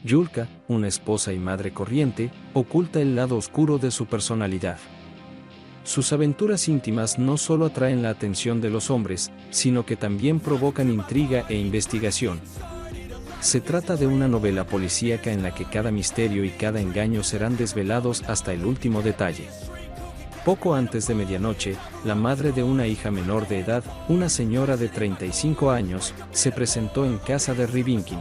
Yulka, una esposa y madre corriente, oculta el lado oscuro de su personalidad. Sus aventuras íntimas no solo atraen la atención de los hombres, sino que también provocan intriga e investigación. Se trata de una novela policíaca en la que cada misterio y cada engaño serán desvelados hasta el último detalle. Poco antes de medianoche, la madre de una hija menor de edad, una señora de 35 años, se presentó en casa de Rybinkin.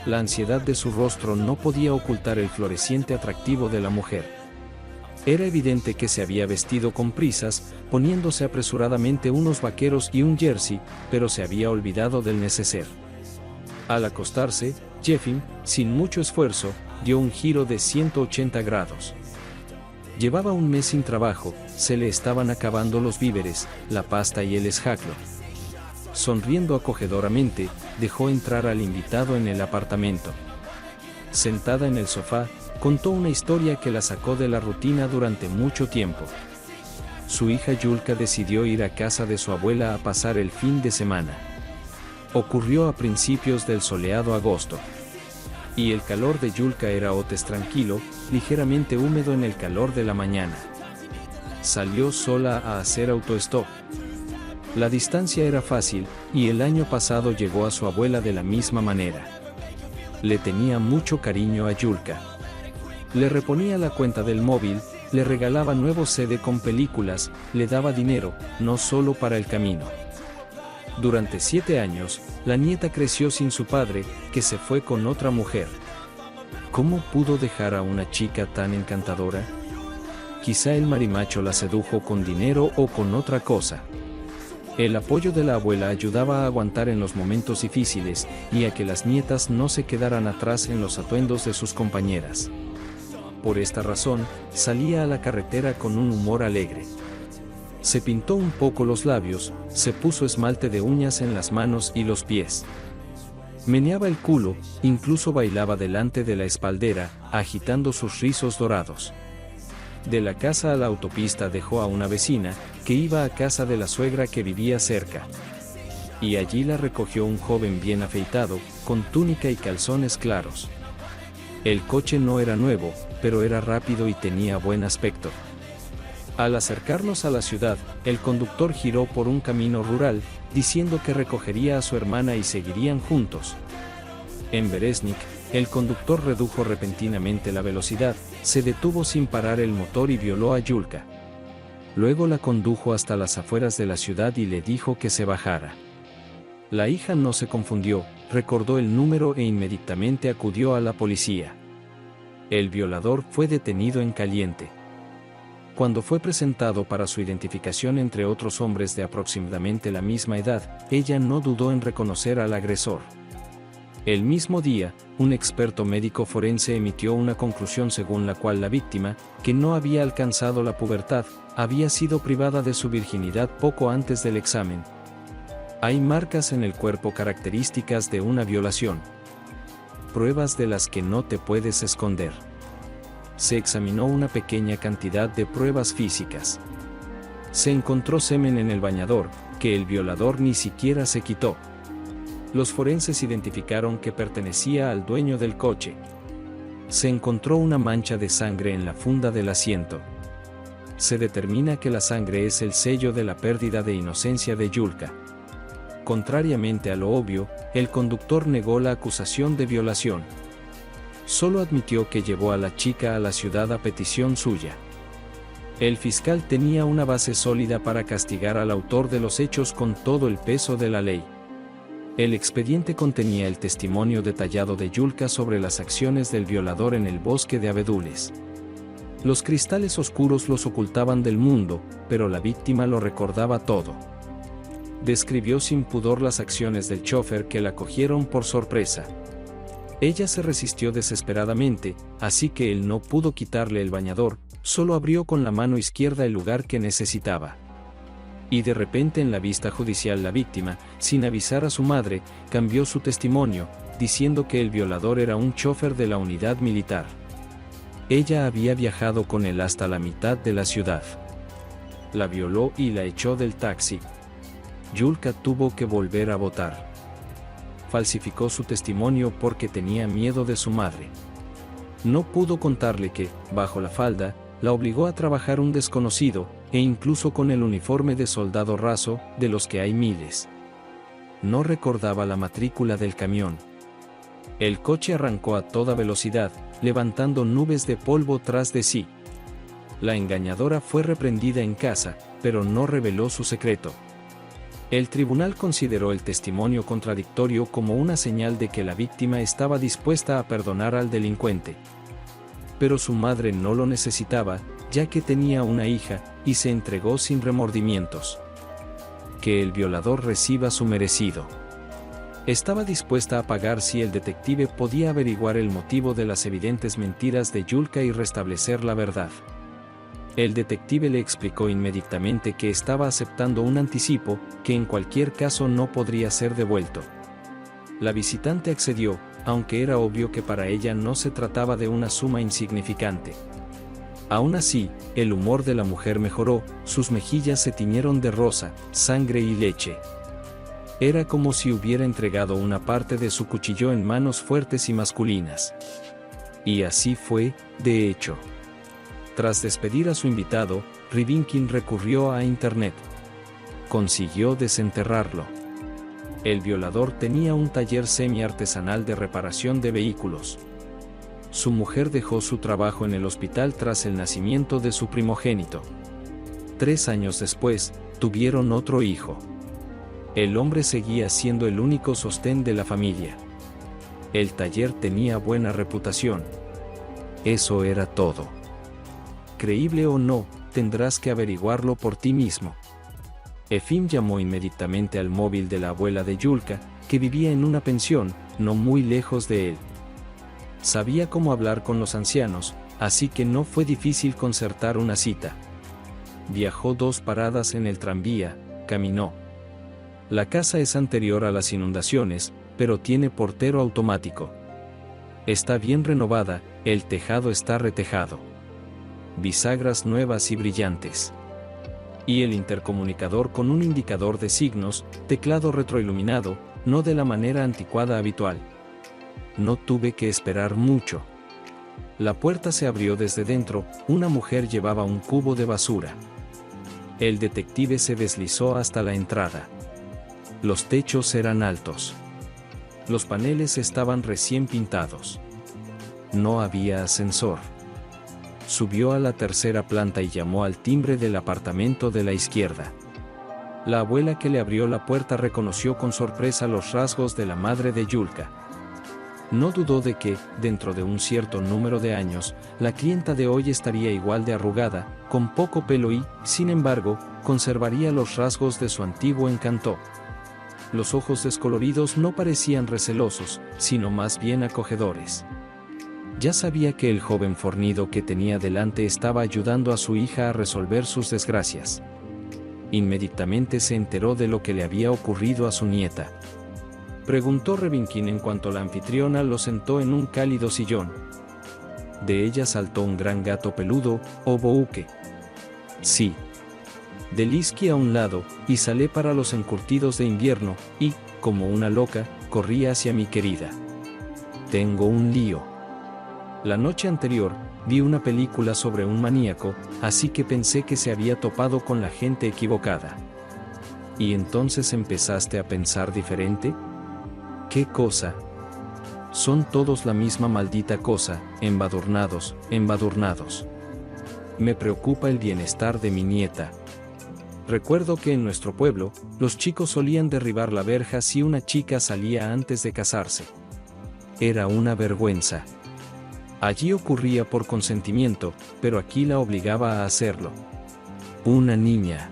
La ansiedad de su rostro no podía ocultar el floreciente atractivo de la mujer. Era evidente que se había vestido con prisas, poniéndose apresuradamente unos vaqueros y un jersey, pero se había olvidado del neceser. Al acostarse, Jeffin, sin mucho esfuerzo, dio un giro de 180 grados. Llevaba un mes sin trabajo, se le estaban acabando los víveres, la pasta y el esjaclo. Sonriendo acogedoramente, dejó entrar al invitado en el apartamento. Sentada en el sofá, contó una historia que la sacó de la rutina durante mucho tiempo. Su hija Yulka decidió ir a casa de su abuela a pasar el fin de semana. Ocurrió a principios del soleado agosto. Y el calor de Yulka era otes tranquilo, ligeramente húmedo en el calor de la mañana. Salió sola a hacer autostop. La distancia era fácil, y el año pasado llegó a su abuela de la misma manera. Le tenía mucho cariño a Yulka. Le reponía la cuenta del móvil, le regalaba nuevos CD con películas, le daba dinero, no solo para el camino. Durante 7 años, la nieta creció sin su padre, que se fue con otra mujer. ¿Cómo pudo dejar a una chica tan encantadora? Quizá el marimacho la sedujo con dinero o con otra cosa. El apoyo de la abuela ayudaba a aguantar en los momentos difíciles, y a que las nietas no se quedaran atrás en los atuendos de sus compañeras. Por esta razón, salía a la carretera con un humor alegre. Se pintó un poco los labios, se puso esmalte de uñas en las manos y los pies. Meneaba el culo, incluso bailaba delante de la espaldera, agitando sus rizos dorados. De la casa a la autopista dejó a una vecina, que iba a casa de la suegra que vivía cerca. Y allí la recogió un joven bien afeitado, con túnica y calzones claros. El coche no era nuevo, pero era rápido y tenía buen aspecto. Al acercarnos a la ciudad, el conductor giró por un camino rural, diciendo que recogería a su hermana y seguirían juntos. En Bereznik, el conductor redujo repentinamente la velocidad, se detuvo sin parar el motor y violó a Yulka. Luego la condujo hasta las afueras de la ciudad y le dijo que se bajara. La hija no se confundió, recordó el número e inmediatamente acudió a la policía. El violador fue detenido en caliente. Cuando fue presentado para su identificación entre otros hombres de aproximadamente la misma edad, ella no dudó en reconocer al agresor. El mismo día, un experto médico forense emitió una conclusión según la cual la víctima, que no había alcanzado la pubertad, había sido privada de su virginidad poco antes del examen. Hay marcas en el cuerpo características de una violación. Pruebas de las que no te puedes esconder. Se examinó una pequeña cantidad de pruebas físicas. Se encontró semen en el bañador, que el violador ni siquiera se quitó. Los forenses identificaron que pertenecía al dueño del coche. Se encontró una mancha de sangre en la funda del asiento. Se determina que la sangre es el sello de la pérdida de inocencia de Yulka. Contrariamente a lo obvio, el conductor negó la acusación de violación. Solo admitió que llevó a la chica a la ciudad a petición suya. El fiscal tenía una base sólida para castigar al autor de los hechos con todo el peso de la ley. El expediente contenía el testimonio detallado de Yulka sobre las acciones del violador en el bosque de abedules. Los cristales oscuros los ocultaban del mundo, pero la víctima lo recordaba todo. Describió sin pudor las acciones del chófer que la cogieron por sorpresa. Ella se resistió desesperadamente, así que él no pudo quitarle el bañador, solo abrió con la mano izquierda el lugar que necesitaba. Y de repente en la vista judicial la víctima, sin avisar a su madre, cambió su testimonio, diciendo que el violador era un chófer de la unidad militar. Ella había viajado con él hasta la mitad de la ciudad. La violó y la echó del taxi. Yulka tuvo que volver a votar. falsificó su testimonio porque tenía miedo de su madre. No pudo contarle que, bajo la falda, la obligó a trabajar un desconocido, e incluso con el uniforme de soldado raso, de los que hay miles. No recordaba la matrícula del camión. El coche arrancó a toda velocidad, levantando nubes de polvo tras de sí. La engañadora fue reprendida en casa, pero no reveló su secreto. El tribunal consideró el testimonio contradictorio como una señal de que la víctima estaba dispuesta a perdonar al delincuente. Pero su madre no lo necesitaba, ya que tenía una hija, y se entregó sin remordimientos. Que el violador reciba su merecido. Estaba dispuesta a pagar si el detective podía averiguar el motivo de las evidentes mentiras de Yulka y restablecer la verdad. El detective le explicó inmediatamente que estaba aceptando un anticipo, que en cualquier caso no podría ser devuelto. La visitante accedió, aunque era obvio que para ella no se trataba de una suma insignificante. Aún así, el humor de la mujer mejoró, sus mejillas se tiñeron de rosa, sangre y leche. Era como si hubiera entregado una parte de su cuchillo en manos fuertes y masculinas. Y así fue, de hecho. Tras despedir a su invitado, Rybinkin recurrió a Internet. Consiguió desenterrarlo. El violador tenía un taller semi-artesanal de reparación de vehículos. Su mujer dejó su trabajo en el hospital tras el nacimiento de su primogénito. 3 años después, tuvieron otro hijo. El hombre seguía siendo el único sostén de la familia. El taller tenía buena reputación. Eso era todo. Creíble o no, tendrás que averiguarlo por ti mismo. Efim llamó inmediatamente al móvil de la abuela de Yulka, que vivía en una pensión, no muy lejos de él. Sabía cómo hablar con los ancianos, así que no fue difícil concertar una cita. Viajó 2 paradas en el tranvía, caminó. La casa es anterior a las inundaciones, pero tiene portero automático. Está bien renovada, el tejado está retejado. Bisagras nuevas y brillantes. Y el intercomunicador con un indicador de signos, teclado retroiluminado, no de la manera anticuada habitual. No tuve que esperar mucho. La puerta se abrió desde dentro, una mujer llevaba un cubo de basura. El detective se deslizó hasta la entrada. Los techos eran altos. Los paneles estaban recién pintados. No había ascensor. Subió a la 3ª planta y llamó al timbre del apartamento de la izquierda. La abuela que le abrió la puerta reconoció con sorpresa los rasgos de la madre de Yulka. No dudó de que, dentro de un cierto número de años, la clienta de hoy estaría igual de arrugada, con poco pelo y, sin embargo, conservaría los rasgos de su antiguo encanto. Los ojos descoloridos no parecían recelosos, sino más bien acogedores. Ya sabía que el joven fornido que tenía delante estaba ayudando a su hija a resolver sus desgracias. Inmediatamente se enteró de lo que le había ocurrido a su nieta. Preguntó Rybinkin en cuanto la anfitriona lo sentó en un cálido sillón. De ella saltó un gran gato peludo, Obouke. Sí. Delisky a un lado, y salé para los encurtidos de invierno, y, como una loca, corrí hacia mi querida. Tengo un lío. La noche anterior, vi una película sobre un maníaco, así que pensé que se había topado con la gente equivocada. ¿Y entonces empezaste a pensar diferente? ¿Qué cosa? Son todos la misma maldita cosa, embadurnados, embadurnados. Me preocupa el bienestar de mi nieta. Recuerdo que en nuestro pueblo, los chicos solían derribar la verja si una chica salía antes de casarse. Era una vergüenza. Allí ocurría por consentimiento, pero aquí la obligaba a hacerlo. Una niña.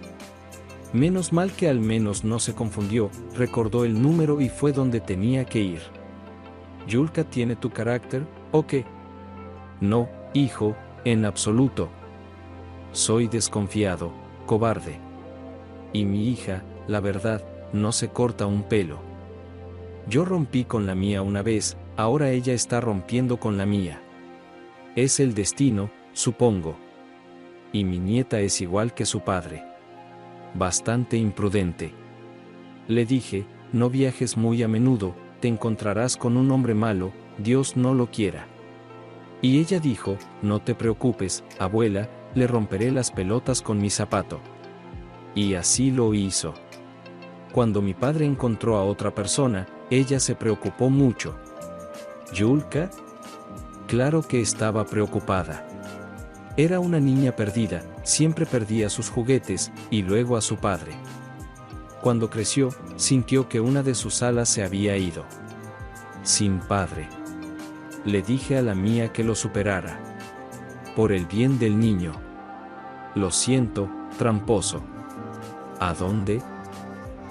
Menos mal que al menos no se confundió, recordó el número y fue donde tenía que ir. ¿Yulka tiene tu carácter, o qué? No, hijo, en absoluto. Soy desconfiado, cobarde. Y mi hija, la verdad, no se corta un pelo. Yo rompí con la mía una vez, ahora ella está rompiendo con la mía. Es el destino, supongo. Y mi nieta es igual que su padre. Bastante imprudente. Le dije, no viajes muy a menudo, te encontrarás con un hombre malo, Dios no lo quiera. Y ella dijo, no te preocupes, abuela, le romperé las pelotas con mi zapato. Y así lo hizo. Cuando mi padre encontró a otra persona, ella se preocupó mucho. ¿Yulka? Claro que estaba preocupada. Era una niña perdida, siempre perdía sus juguetes, y luego a su padre. Cuando creció, sintió que una de sus alas se había ido. Sin padre. Le dije a la mía que lo superara. Por el bien del niño. Lo siento, tramposo. ¿A dónde?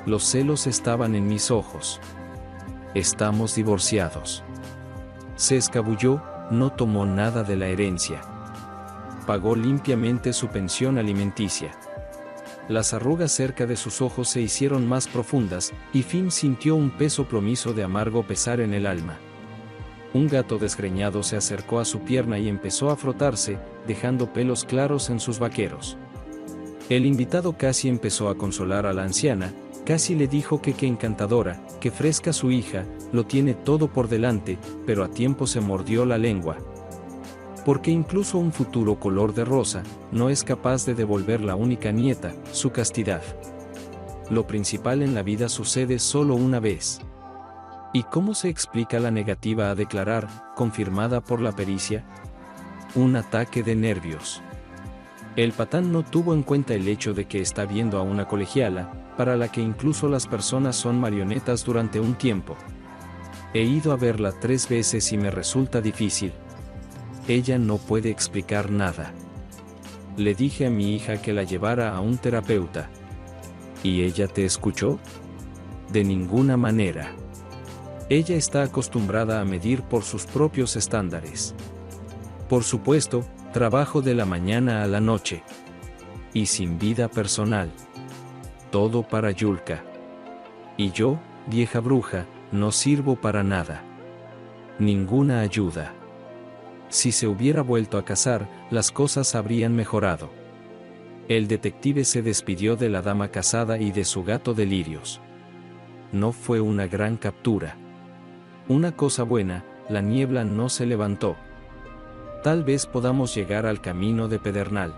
Los celos estaban en mis ojos. Estamos divorciados. Se escabulló, no tomó nada de la herencia. Pagó limpiamente su pensión alimenticia. Las arrugas cerca de sus ojos se hicieron más profundas, y Finn sintió un peso plomizo de amargo pesar en el alma. Un gato desgreñado se acercó a su pierna y empezó a frotarse, dejando pelos claros en sus vaqueros. El invitado casi empezó a consolar a la anciana, casi le dijo que qué encantadora, que fresca su hija, lo tiene todo por delante, pero a tiempo se mordió la lengua. Porque incluso un futuro color de rosa, no es capaz de devolver la única nieta, su castidad. Lo principal en la vida sucede solo una vez. ¿Y cómo se explica la negativa a declarar, confirmada por la pericia? Un ataque de nervios. El patán no tuvo en cuenta el hecho de que está viendo a una colegiala, para la que incluso las personas son marionetas durante un tiempo. He ido a verla 3 veces y me resulta difícil. Ella no puede explicar nada. Le dije a mi hija que la llevara a un terapeuta. ¿Y ella te escuchó? De ninguna manera. Ella está acostumbrada a medir por sus propios estándares. Por supuesto, trabajo de la mañana a la noche. Y sin vida personal. Todo para Yulka. Y yo, vieja bruja, no sirvo para nada. Ninguna ayuda. Si se hubiera vuelto a casar, las cosas habrían mejorado. El detective se despidió de la dama casada y de su gato de lirios. No fue una gran captura. Una cosa buena, la niebla no se levantó. Tal vez podamos llegar al camino de Pedernal.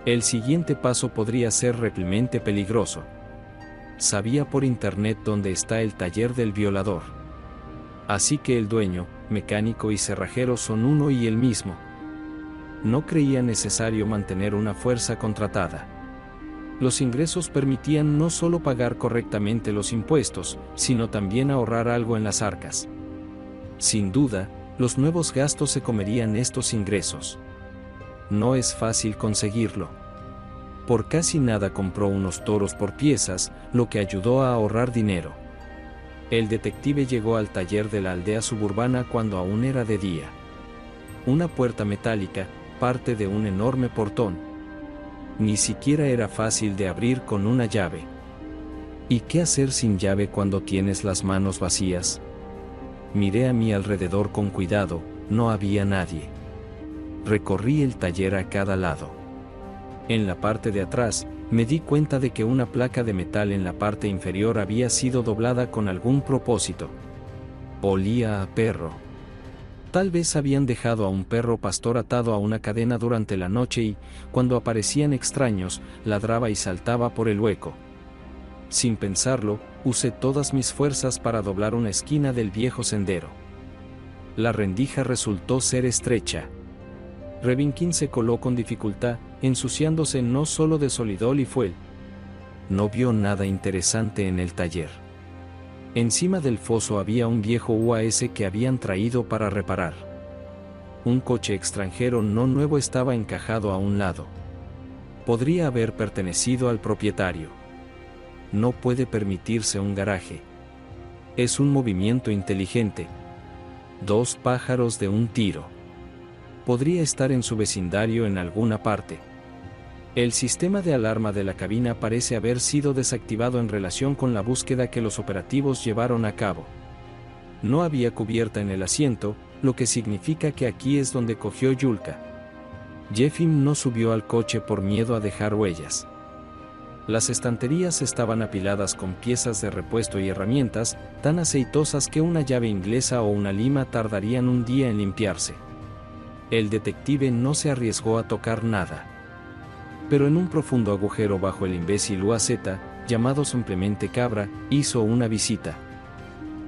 El siguiente paso podría ser realmente peligroso. Sabía por internet dónde está el taller del violador. Así que el dueño, mecánico y cerrajero son uno y el mismo. No creía necesario mantener una fuerza contratada. Los ingresos permitían no solo pagar correctamente los impuestos, sino también ahorrar algo en las arcas. Sin duda, los nuevos gastos se comerían estos ingresos. No es fácil conseguirlo. Por casi nada compró unos toros por piezas, lo que ayudó a ahorrar dinero. El detective llegó al taller de la aldea suburbana cuando aún era de día. Una puerta metálica, parte de un enorme portón. Ni siquiera era fácil de abrir con una llave. ¿Y qué hacer sin llave cuando tienes las manos vacías? Miré a mi alrededor con cuidado, no había nadie. Recorrí el taller a cada lado. En la parte de atrás, me di cuenta de que una placa de metal en la parte inferior había sido doblada con algún propósito. Olía a perro. Tal vez habían dejado a un perro pastor atado a una cadena durante la noche y, cuando aparecían extraños, ladraba y saltaba por el hueco. Sin pensarlo, usé todas mis fuerzas para doblar una esquina del viejo sendero. La rendija resultó ser estrecha. Revinkin se coló con dificultad, ensuciándose no solo de solidol y fuel. No vio nada interesante en el taller. Encima del foso había un viejo UAS que habían traído para reparar. Un coche extranjero no nuevo estaba encajado a un lado. Podría haber pertenecido al propietario. No puede permitirse un garaje. Es un movimiento inteligente. 2 pájaros de un tiro. Podría estar en su vecindario en alguna parte. El sistema de alarma de la cabina parece haber sido desactivado en relación con la búsqueda que los operativos llevaron a cabo. No había cubierta en el asiento, lo que significa que aquí es donde cogió Yulka. Jefim no subió al coche por miedo a dejar huellas. Las estanterías estaban apiladas con piezas de repuesto y herramientas, tan aceitosas que una llave inglesa o una lima tardarían un día en limpiarse. El detective no se arriesgó a tocar nada. Pero en un profundo agujero bajo el imbécil UAZ, llamado simplemente Cabra, hizo una visita.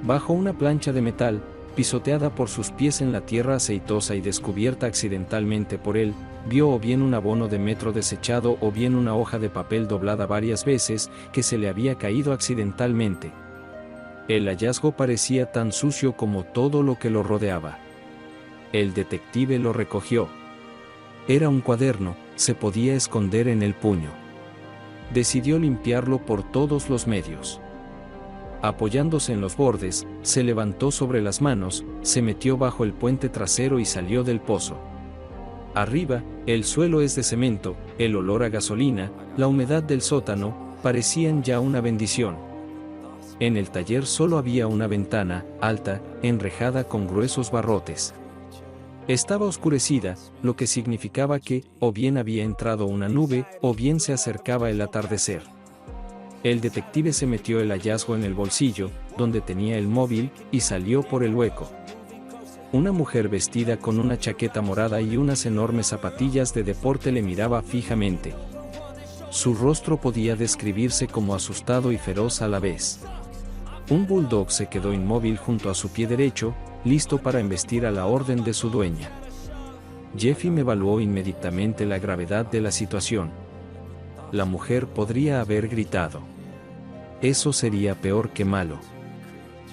Bajo una plancha de metal, pisoteada por sus pies en la tierra aceitosa y descubierta accidentalmente por él, vio o bien un abono de metro desechado o bien una hoja de papel doblada varias veces que se le había caído accidentalmente. El hallazgo parecía tan sucio como todo lo que lo rodeaba. El detective lo recogió. Era un cuaderno, se podía esconder en el puño. Decidió limpiarlo por todos los medios. Apoyándose en los bordes, se levantó sobre las manos, se metió bajo el puente trasero y salió del pozo. Arriba, el suelo es de cemento, el olor a gasolina, la humedad del sótano, parecían ya una bendición. En el taller solo había una ventana, alta, enrejada con gruesos barrotes. Estaba oscurecida, lo que significaba que, o bien había entrado una nube, o bien se acercaba el atardecer. El detective se metió el hallazgo en el bolsillo, donde tenía el móvil, y salió por el hueco. Una mujer vestida con una chaqueta morada y unas enormes zapatillas de deporte le miraba fijamente. Su rostro podía describirse como asustado y feroz a la vez. Un bulldog se quedó inmóvil junto a su pie derecho, listo para embestir a la orden de su dueña. Jeffy me evaluó inmediatamente la gravedad de la situación. La mujer podría haber gritado. Eso sería peor que malo.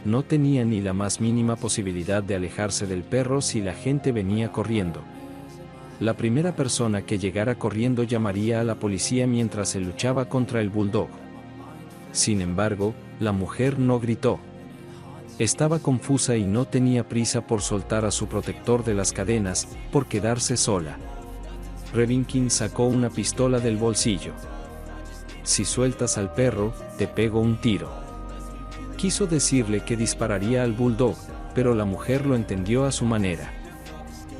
No tenía ni la más mínima posibilidad de alejarse del perro si la gente venía corriendo. La primera persona que llegara corriendo llamaría a la policía mientras se luchaba contra el bulldog. Sin embargo, la mujer no gritó. Estaba confusa y no tenía prisa por soltar a su protector de las cadenas, por quedarse sola. Revinkin sacó una pistola del bolsillo. Si sueltas al perro, te pego un tiro. Quiso decirle que dispararía al bulldog, pero la mujer lo entendió a su manera.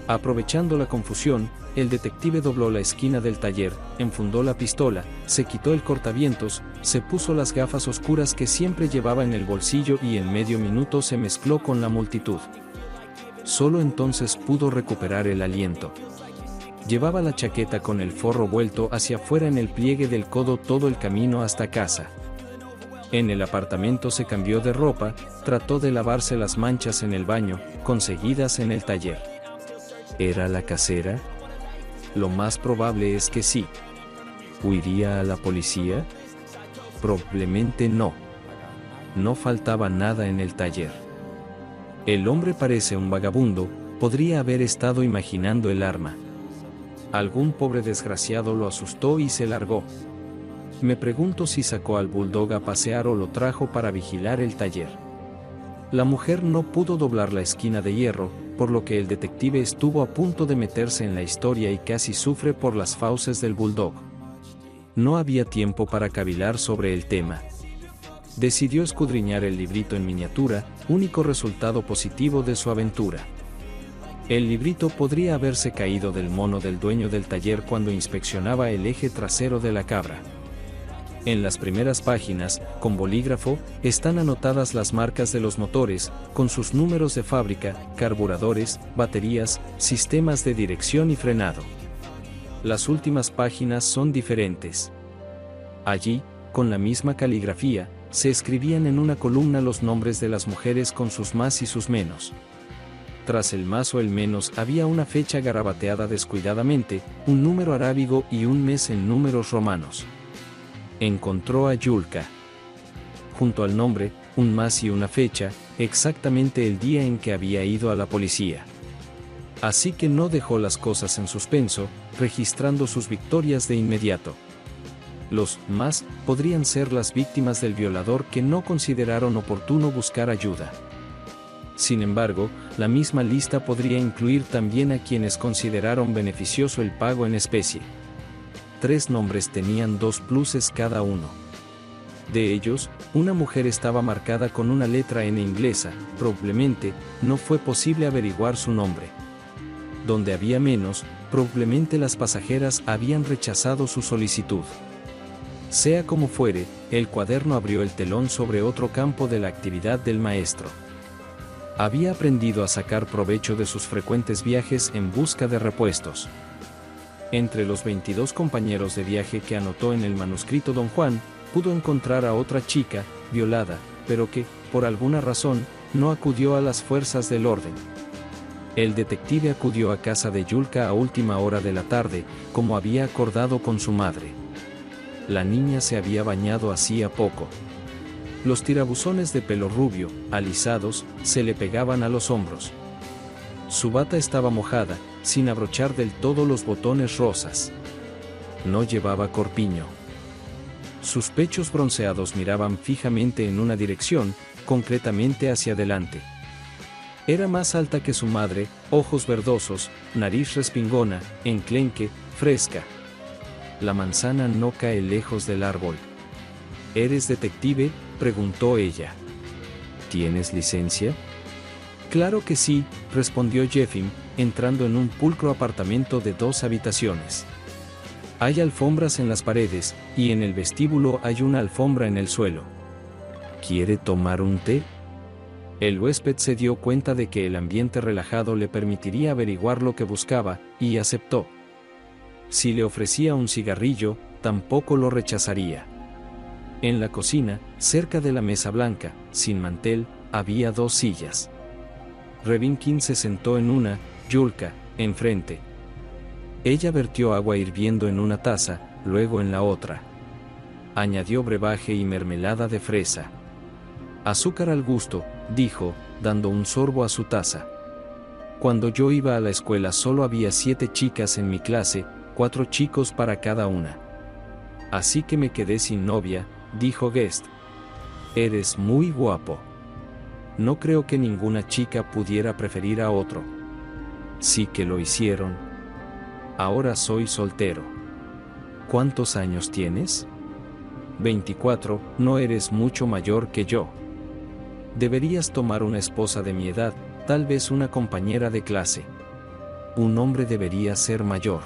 Aprovechando la confusión, el detective dobló la esquina del taller, enfundó la pistola, se quitó el cortavientos, se puso las gafas oscuras que siempre llevaba en el bolsillo y en medio minuto se mezcló con la multitud. Solo entonces pudo recuperar el aliento. Llevaba la chaqueta con el forro vuelto hacia afuera en el pliegue del codo todo el camino hasta casa. En el apartamento se cambió de ropa, trató de lavarse las manchas en el baño, conseguidas en el taller. ¿Era la casera? Lo más probable es que sí. ¿Huiría a la policía? Probablemente no. No faltaba nada en el taller. El hombre parece un vagabundo, podría haber estado imaginando el arma. Algún pobre desgraciado lo asustó y se largó. Me pregunto si sacó al bulldog a pasear o lo trajo para vigilar el taller. La mujer no pudo doblar la esquina de hierro, por lo que el detective estuvo a punto de meterse en la historia y casi sufre por las fauces del bulldog. No había tiempo para cavilar sobre el tema. Decidió escudriñar el librito en miniatura, único resultado positivo de su aventura. El librito podría haberse caído del mono del dueño del taller cuando inspeccionaba el eje trasero de la cabra. En las primeras páginas, con bolígrafo, están anotadas las marcas de los motores, con sus números de fábrica, carburadores, baterías, sistemas de dirección y frenado. Las últimas páginas son diferentes. Allí, con la misma caligrafía, se escribían en una columna los nombres de las mujeres con sus más y sus menos. Tras el más o el menos había una fecha garabateada descuidadamente, un número arábigo y un mes en números romanos. Encontró a Yulka. Junto al nombre, un más y una fecha, exactamente el día en que había ido a la policía. Así que no dejó las cosas en suspenso, registrando sus victorias de inmediato. Los más podrían ser las víctimas del violador que no consideraron oportuno buscar ayuda. Sin embargo, la misma lista podría incluir también a quienes consideraron beneficioso el pago en especie. 3 nombres tenían 2 pluses cada uno. De ellos, una mujer estaba marcada con una letra N inglesa, probablemente, no fue posible averiguar su nombre. Donde había menos, probablemente las pasajeras habían rechazado su solicitud. Sea como fuere, el cuaderno abrió el telón sobre otro campo de la actividad del maestro. Había aprendido a sacar provecho de sus frecuentes viajes en busca de repuestos. Entre los 22 compañeros de viaje que anotó en el manuscrito don Juan, pudo encontrar a otra chica, violada, pero que, por alguna razón, no acudió a las fuerzas del orden. El detective acudió a casa de Yulka a última hora de la tarde, como había acordado con su madre. La niña se había bañado hacía poco. Los tirabuzones de pelo rubio, alisados, se le pegaban a los hombros. Su bata estaba mojada, sin abrochar del todo los botones rosas. No llevaba corpiño. Sus pechos bronceados miraban fijamente en una dirección, concretamente hacia adelante. Era más alta que su madre, ojos verdosos, nariz respingona, enclenque, fresca. La manzana no cae lejos del árbol. ¿Eres detective?, preguntó ella. ¿Tienes licencia? Claro que sí, respondió Jeffim, entrando en un pulcro apartamento de 2 habitaciones. Hay alfombras en las paredes, y en el vestíbulo hay una alfombra en el suelo. ¿Quiere tomar un té? El huésped se dio cuenta de que el ambiente relajado le permitiría averiguar lo que buscaba, y aceptó. Si le ofrecía un cigarrillo, tampoco lo rechazaría. En la cocina, cerca de la mesa blanca, sin mantel, había 2 sillas. Revinkin se sentó en una, Yulka, enfrente. Ella vertió agua hirviendo en una taza, luego en la otra. Añadió brebaje y mermelada de fresa. Azúcar al gusto, dijo, dando un sorbo a su taza. Cuando yo iba a la escuela solo había 7 chicas en mi clase, 4 chicos para cada una. Así que me quedé sin novia, dijo Guest. Eres muy guapo. No creo que ninguna chica pudiera preferir a otro. Sí que lo hicieron. Ahora soy soltero. ¿Cuántos años tienes? 24, no eres mucho mayor que yo. Deberías tomar una esposa de mi edad, tal vez una compañera de clase. Un hombre debería ser mayor.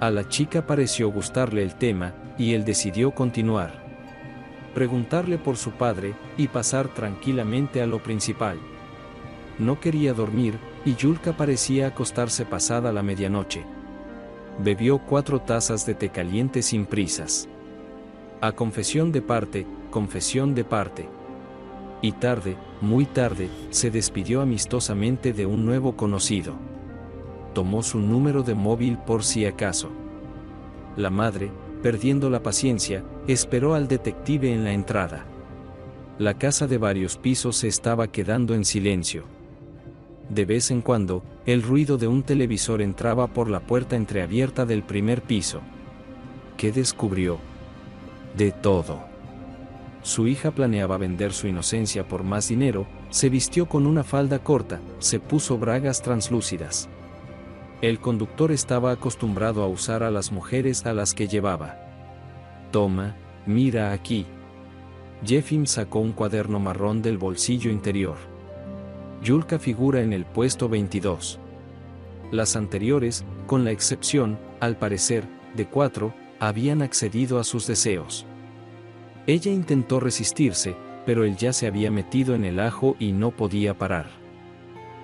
A la chica pareció gustarle el tema, y él decidió continuar. Preguntarle por su padre, y pasar tranquilamente a lo principal. No quería dormir, y Yulka parecía acostarse pasada la medianoche. Bebió 4 tazas de té caliente sin prisas. A confesión de parte, confesión de parte. Y tarde, muy tarde, se despidió amistosamente de un nuevo conocido. Tomó su número de móvil por si acaso. La madre, perdiendo la paciencia, esperó al detective en la entrada. La casa de varios pisos se estaba quedando en silencio. De vez en cuando, el ruido de un televisor entraba por la puerta entreabierta del primer piso. ¿Qué descubrió? De todo. Su hija planeaba vender su inocencia por más dinero, se vistió con una falda corta, se puso bragas translúcidas. El conductor estaba acostumbrado a usar a las mujeres a las que llevaba. Toma, mira aquí. Jeffim sacó un cuaderno marrón del bolsillo interior. Yulka figura en el puesto 22. Las anteriores, con la excepción, al parecer, de 4, habían accedido a sus deseos. Ella intentó resistirse, pero él ya se había metido en el ajo y no podía parar.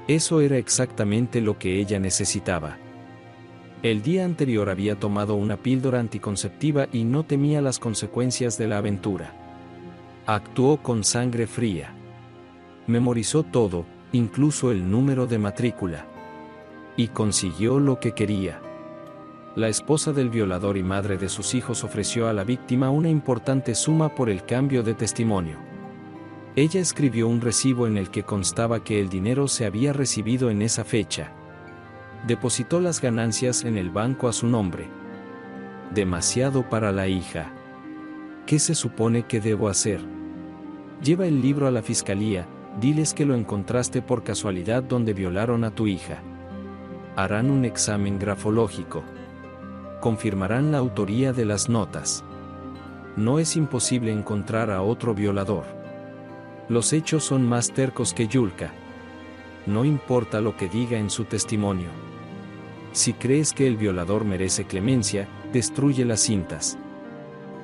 Eso era exactamente lo que ella necesitaba. El día anterior había tomado una píldora anticonceptiva y no temía las consecuencias de la aventura. Actuó con sangre fría. Memorizó todo, incluso el número de matrícula. Y consiguió lo que quería. La esposa del violador y madre de sus hijos ofreció a la víctima una importante suma por el cambio de testimonio. Ella escribió un recibo en el que constaba que el dinero se había recibido en esa fecha. Depositó las ganancias en el banco a su nombre. Demasiado para la hija. ¿Qué se supone que debo hacer? Lleva el libro a la fiscalía, diles que lo encontraste por casualidad donde violaron a tu hija. Harán un examen grafológico. Confirmarán la autoría de las notas. No es imposible encontrar a otro violador. Los hechos son más tercos que Yulka. No importa lo que diga en su testimonio. Si crees que el violador merece clemencia, destruye las cintas.